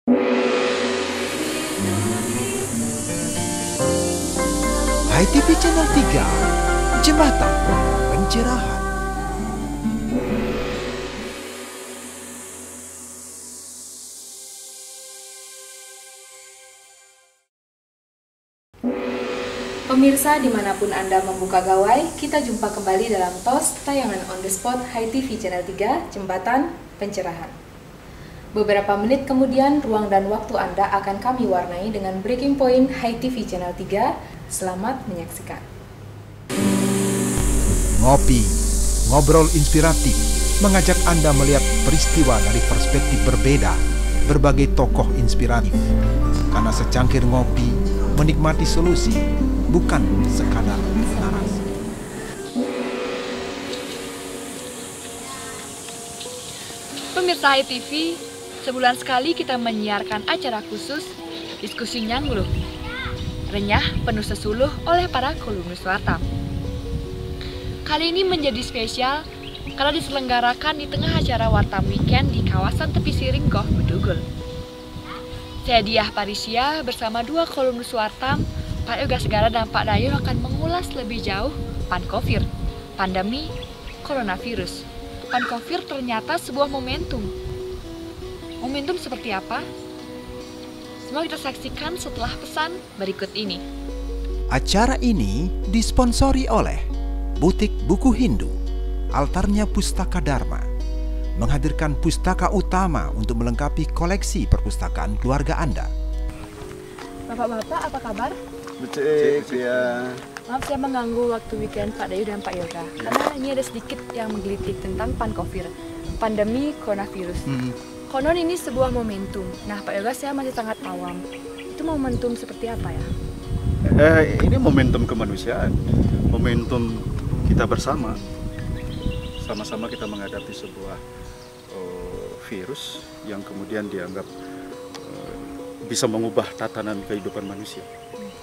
HiTV Channel 3, Jembatan Pencerahan. Pemirsa dimanapun Anda membuka gawai, kita jumpa kembali dalam TOS tayangan on the spot HiTV Channel 3, Jembatan Pencerahan. Beberapa menit kemudian, ruang dan waktu Anda akan kami warnai dengan breaking point HiTV Channel 3. Selamat menyaksikan. Ngopi, ngobrol inspiratif, mengajak Anda melihat peristiwa dari perspektif berbeda, berbagai tokoh inspiratif. Karena secangkir ngopi, menikmati solusi, bukan sekadar narasi. Pemirsa HiTV, sebulan sekali kita menyiarkan acara khusus Diskusi Nyangluh, renyah penuh sesuluh oleh para kolumnis Wartam. Kali ini menjadi spesial karena diselenggarakan di tengah acara Wartam Weekend di kawasan Tepi Siring Golf Bedugul. Saya Diah Parisia bersama dua kolumnis Wartam, Pak Yoga Segara dan Pak Dayo akan mengulas lebih jauh Pankofir, pandemi coronavirus. Pankofir ternyata sebuah momentum. Momentum seperti apa? Semua kita saksikan setelah pesan berikut ini. Acara ini disponsori oleh Butik Buku Hindu, Altarnya Pustaka Dharma, menghadirkan pustaka utama untuk melengkapi koleksi perpustakaan keluarga Anda. Bapak-bapak, apa kabar? Becek ya. Maaf saya mengganggu waktu weekend Pak Dayu dan Pak Yoga, karena ini ada sedikit yang menggelitik tentang Pankofir, pandemi coronavirus. Konon ini sebuah momentum. Nah, Pak Yoga, saya masih sangat awam. Itu momentum seperti apa ya? Ini momentum kemanusiaan, momentum kita bersama, sama-sama kita menghadapi sebuah virus yang kemudian dianggap bisa mengubah tatanan kehidupan manusia.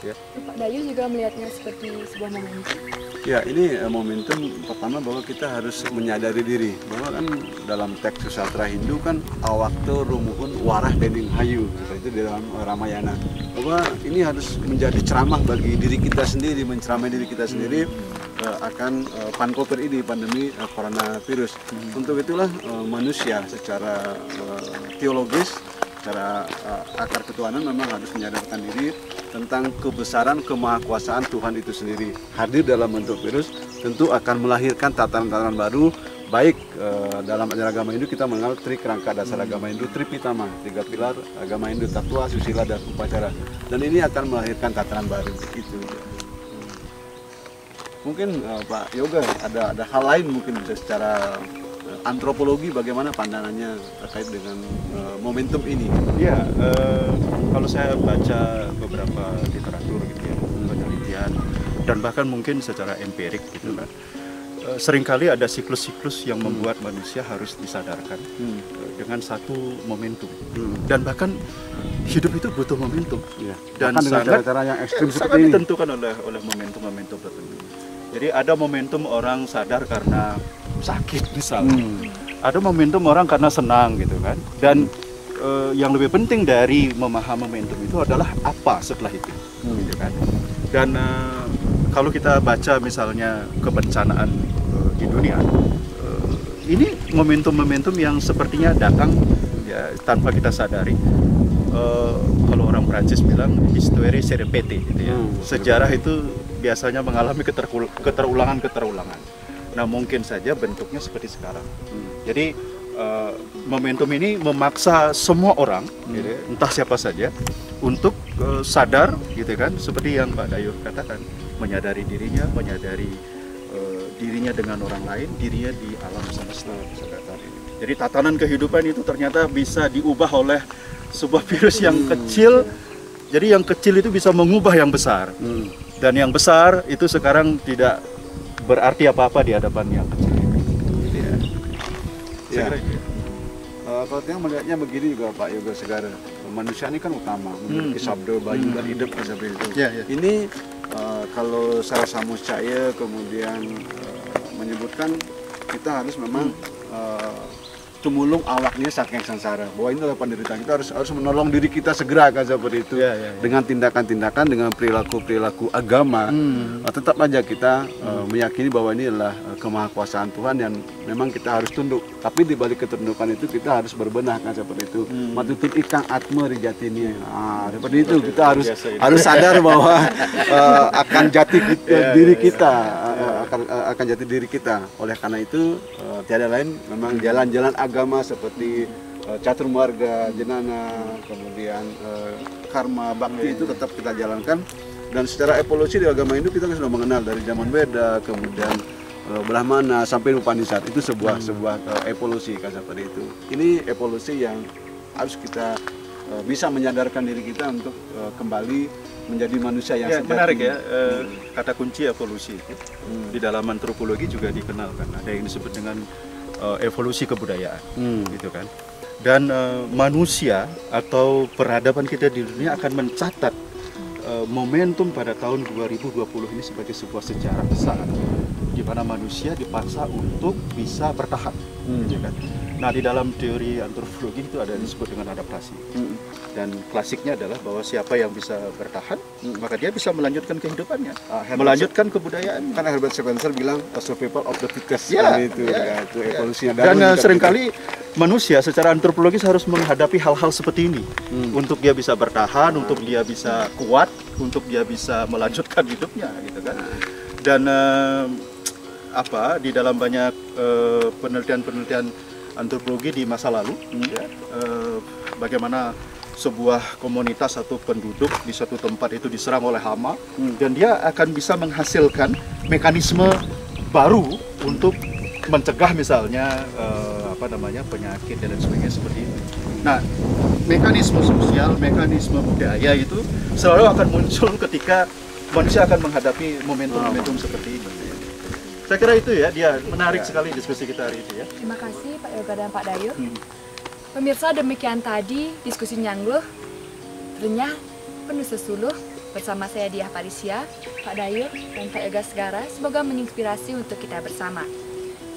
Ya. Pak Dayu juga melihatnya seperti sebuah momentum. Ya, ini momentum pertama bahwa kita harus menyadari diri bahwa kan dalam teks sastra Hindu kan awakto rumuhun warah dening hayu, itu di dalam Ramayana, bahwa ini harus menjadi ceramah bagi diri kita sendiri, menceramai diri kita sendiri akan Pankofir ini, pandemi coronavirus. Untuk itulah manusia secara teologis, secara akar ketuhanan memang harus menyadarkan diri tentang kebesaran kemahakuasaan Tuhan itu sendiri. Hadir dalam bentuk virus tentu akan melahirkan tatanan-tatanan baru, baik dalam ajaran agama Hindu kita mengenal tri kerangka dasar agama Hindu, Tripitama, 3 pilar agama Hindu, tatua, susila, dan upacara. Dan ini akan melahirkan tatanan baru. Itu. Mungkin Pak Yoga ada hal lain mungkin bisa secara antropologi bagaimana pandangannya terkait dengan momentum ini? Ya, kalau saya baca beberapa literatur gitu ya, penelitian dan bahkan mungkin secara empirik gitu kan, seringkali ada siklus-siklus yang membuat manusia harus disadarkan dengan satu momentum. Dan bahkan hidup itu butuh momentum. Ya. Dan sangat cara yang ekstrim sangat seperti ini ditentukan oleh momentum-momentum tertentu. Jadi ada momentum orang sadar karena sakit misalnya, ada momentum orang karena senang gitu kan. Dan yang lebih penting dari memahami momentum itu adalah apa setelah itu, gitu kan. Dan kalau kita baca misalnya kebencanaan di dunia, ini momentum-momentum yang sepertinya datang ya tanpa kita sadari. Kalau orang Prancis bilang histoire se répète gitu ya. Sejarah itu biasanya mengalami keterulangan. Nah, mungkin saja bentuknya seperti sekarang. Jadi momentum ini memaksa semua orang, gitu, entah siapa saja, untuk sadar, gitu kan, seperti yang Pak Dayo katakan, menyadari dirinya, menyadari dirinya dengan orang lain, dirinya di alam semesta. Jadi tatanan kehidupan itu ternyata bisa diubah oleh sebuah virus yang kecil. Jadi yang kecil itu bisa mengubah yang besar. Dan yang besar itu sekarang tidak berarti apa-apa di hadapan yang kecil. Gitu ya. Ya. Kalau yang melihatnya begini juga Pak Yoga Segara, manusia ini kan utama, memiliki sabda, bayu, dan hidup seperti itu. Ini kalau Sara Samuscaya kemudian menyebutkan kita harus memang tumulung awaknya saking sengsara. Bahwa ini adalah penderitaan, kita harus menolong diri kita segera kan seperti itu. Dengan tindakan-tindakan, dengan perilaku-perilaku agama. Tetap aja kita meyakini bahwa ini adalah kemahakuasaan Tuhan yang memang kita harus tunduk. Tapi di balik ketundukan itu kita harus berbenah kan seperti itu. Matutun ikang atma rijatini. Seperti itu kita harus sadar bahwa akan jati diri kita, akan jati diri kita. Oleh karena itu tiada lain memang jalan-jalan agama seperti catur marga, jenana, kemudian karma, bakti itu tetap kita jalankan. Dan secara evolusi di agama Hindu kita sudah mengenal dari zaman Weda, kemudian Brahmana sampai Upanishad, itu sebuah evolusi kan seperti itu. Ini evolusi yang harus kita bisa menyadarkan diri kita untuk kembali menjadi manusia yang sejati. Menarik ya, kata kunci evolusi di dalam antropologi juga dikenalkan. Ada yang disebut dengan evolusi kebudayaan, gitu kan. Dan manusia atau peradaban kita di dunia akan mencatat momentum pada tahun 2020 ini sebagai sebuah sejarah besar, di mana manusia dipaksa untuk bisa bertahan, gitu kan. Nah, di dalam teori antropologi itu ada yang disebut dengan adaptasi. Dan klasiknya adalah bahwa siapa yang bisa bertahan, maka dia bisa melanjutkan kehidupannya, melanjutkan kebudayaan. Kan Herbert Spencer bilang survival of the fittest, itu evolusinya. Dan seringkali manusia secara antropologis harus menghadapi hal-hal seperti ini untuk dia bisa bertahan, untuk dia bisa kuat, untuk dia bisa melanjutkan hidupnya, gitu kan. Dan di dalam banyak penelitian-penelitian antropologi di masa lalu, bagaimana sebuah komunitas atau penduduk di suatu tempat itu diserang oleh hama, dan dia akan bisa menghasilkan mekanisme baru untuk mencegah misalnya penyakit dan sebagainya seperti itu. Nah, mekanisme sosial, mekanisme budaya itu selalu akan muncul ketika manusia akan menghadapi momentum-momentum seperti ini. Saya kira itu ya, dia menarik sekali diskusi kita hari ini ya. Terima kasih Pak Yoga dan Pak Dayo. Pemirsa, demikian tadi diskusi Nyangluh, renyah, penuh sesuluh bersama saya Diah Parisia, Pak Dayo, dan Pak Yoga Segara. Semoga menginspirasi untuk kita bersama.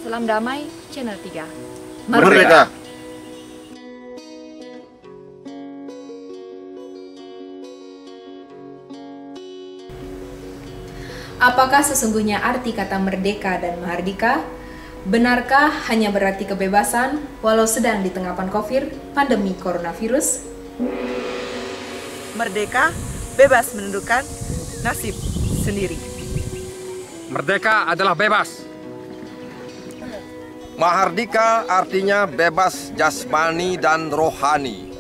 Salam damai, Channel 3. Merdeka! Apakah sesungguhnya arti kata merdeka dan mahardika? Benarkah hanya berarti kebebasan walau sedang di tengah pandemi coronavirus? Merdeka, bebas menentukan nasib sendiri. Merdeka adalah bebas. Mahardika artinya bebas jasmani dan rohani.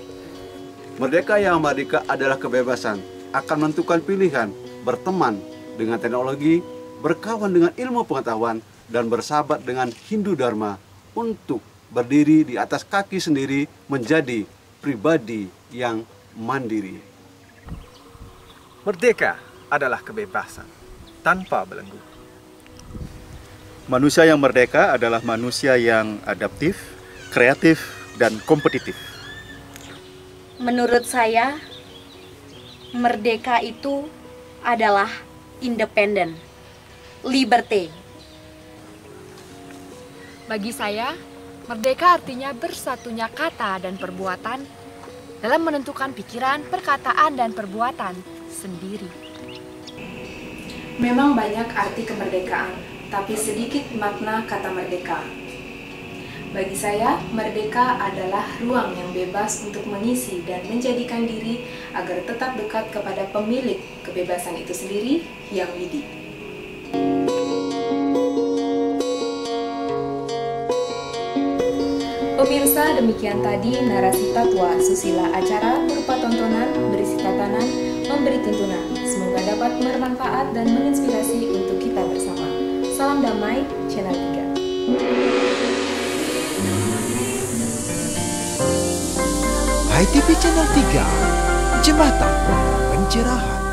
Merdeka yang merdeka adalah kebebasan, akan menentukan pilihan, berteman dengan teknologi, berkawan dengan ilmu pengetahuan, dan bersahabat dengan Hindu Dharma untuk berdiri di atas kaki sendiri menjadi pribadi yang mandiri. Merdeka adalah kebebasan tanpa belenggu. Manusia yang merdeka adalah manusia yang adaptif, kreatif, dan kompetitif. Menurut saya, merdeka itu adalah independen, liberté. Bagi saya, merdeka artinya bersatunya kata dan perbuatan dalam menentukan pikiran, perkataan, dan perbuatan sendiri. Memang banyak arti kemerdekaan, tapi sedikit makna kata merdeka. Bagi saya, merdeka adalah ruang yang bebas untuk mengisi dan menjadikan diri agar tetap dekat kepada pemilik kebebasan itu sendiri, Yang Widi. Pemirsa, demikian tadi narasi Tatwa Susila acara berupa tontonan, berisi tatanan, memberi tuntunan. Semoga dapat bermanfaat dan menginspirasi untuk kita bersama. Salam damai, Channel 3. HiTV Channel 3, Jembatan Pencerahan.